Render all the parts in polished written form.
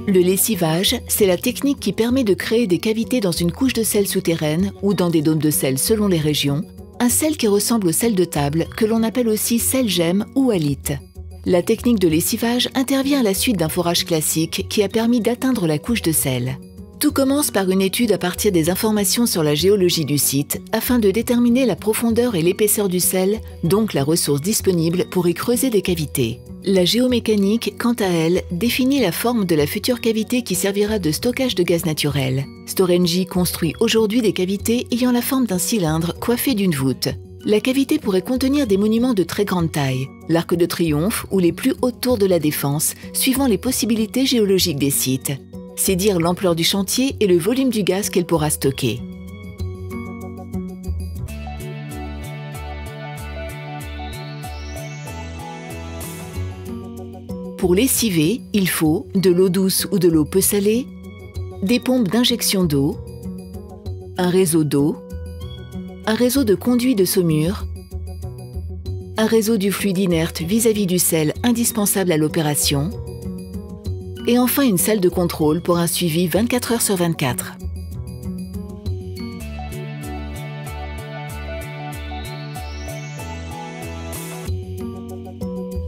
Le lessivage, c'est la technique qui permet de créer des cavités dans une couche de sel souterraine ou dans des dômes de sel selon les régions, un sel qui ressemble au sel de table que l'on appelle aussi sel-gemme ou halite. La technique de lessivage intervient à la suite d'un forage classique qui a permis d'atteindre la couche de sel. Tout commence par une étude à partir des informations sur la géologie du site afin de déterminer la profondeur et l'épaisseur du sel, donc la ressource disponible pour y creuser des cavités. La géomécanique, quant à elle, définit la forme de la future cavité qui servira de stockage de gaz naturel. Storengy construit aujourd'hui des cavités ayant la forme d'un cylindre coiffé d'une voûte. La cavité pourrait contenir des monuments de très grande taille, l'Arc de Triomphe ou les plus hautes tours de la Défense, suivant les possibilités géologiques des sites. C'est dire l'ampleur du chantier et le volume du gaz qu'elle pourra stocker. Pour lessiver, il faut de l'eau douce ou de l'eau peu salée, des pompes d'injection d'eau, un réseau d'eau, un réseau de conduits de saumure, un réseau du fluide inerte vis-à-vis du sel indispensable à l'opération, et enfin une salle de contrôle pour un suivi 24 heures sur 24.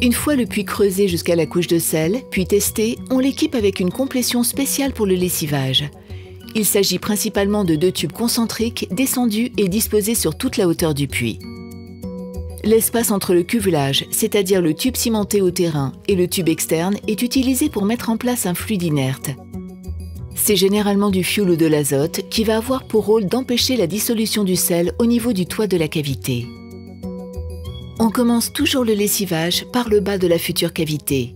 Une fois le puits creusé jusqu'à la couche de sel, puis testé, on l'équipe avec une complétion spéciale pour le lessivage. Il s'agit principalement de 2 tubes concentriques descendus et disposés sur toute la hauteur du puits. L'espace entre le cuvelage, c'est-à-dire le tube cimenté au terrain, et le tube externe est utilisé pour mettre en place un fluide inerte. C'est généralement du fioul ou de l'azote qui va avoir pour rôle d'empêcher la dissolution du sel au niveau du toit de la cavité. On commence toujours le lessivage par le bas de la future cavité.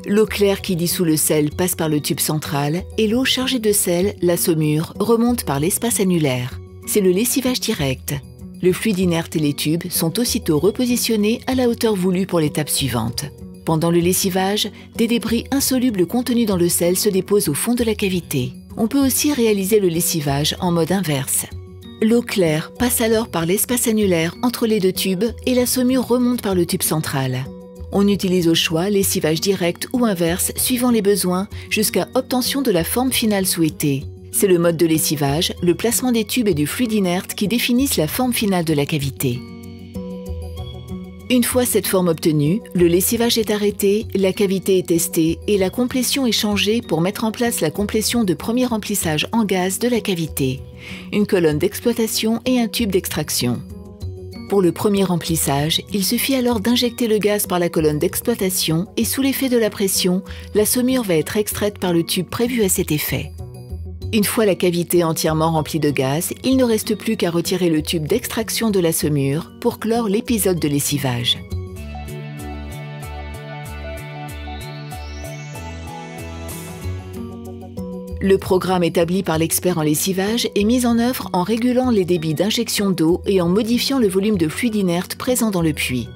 L'eau claire qui dissout le sel passe par le tube central et l'eau chargée de sel, la saumure, remonte par l'espace annulaire. C'est le lessivage direct. Le fluide inerte et les tubes sont aussitôt repositionnés à la hauteur voulue pour l'étape suivante. Pendant le lessivage, des débris insolubles contenus dans le sel se déposent au fond de la cavité. On peut aussi réaliser le lessivage en mode inverse. L'eau claire passe alors par l'espace annulaire entre les 2 tubes et la saumure remonte par le tube central. On utilise au choix lessivage direct ou inverse suivant les besoins jusqu'à obtention de la forme finale souhaitée. C'est le mode de lessivage, le placement des tubes et du fluide inerte qui définissent la forme finale de la cavité. Une fois cette forme obtenue, le lessivage est arrêté, la cavité est testée et la complétion est changée pour mettre en place la complétion de premier remplissage en gaz de la cavité, une colonne d'exploitation et un tube d'extraction. Pour le premier remplissage, il suffit alors d'injecter le gaz par la colonne d'exploitation et sous l'effet de la pression, la saumure va être extraite par le tube prévu à cet effet. Une fois la cavité entièrement remplie de gaz, il ne reste plus qu'à retirer le tube d'extraction de la saumure pour clore l'épisode de lessivage. Le programme établi par l'expert en lessivage est mis en œuvre en régulant les débits d'injection d'eau et en modifiant le volume de fluide inerte présent dans le puits.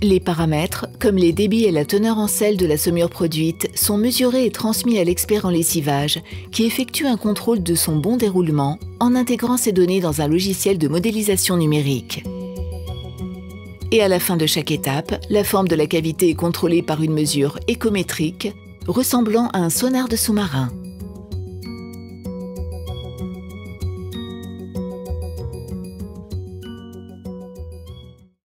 Les paramètres, comme les débits et la teneur en sel de la saumure produite, sont mesurés et transmis à l'expert en lessivage qui effectue un contrôle de son bon déroulement en intégrant ces données dans un logiciel de modélisation numérique. Et à la fin de chaque étape, la forme de la cavité est contrôlée par une mesure écométrique ressemblant à un sonar de sous-marin.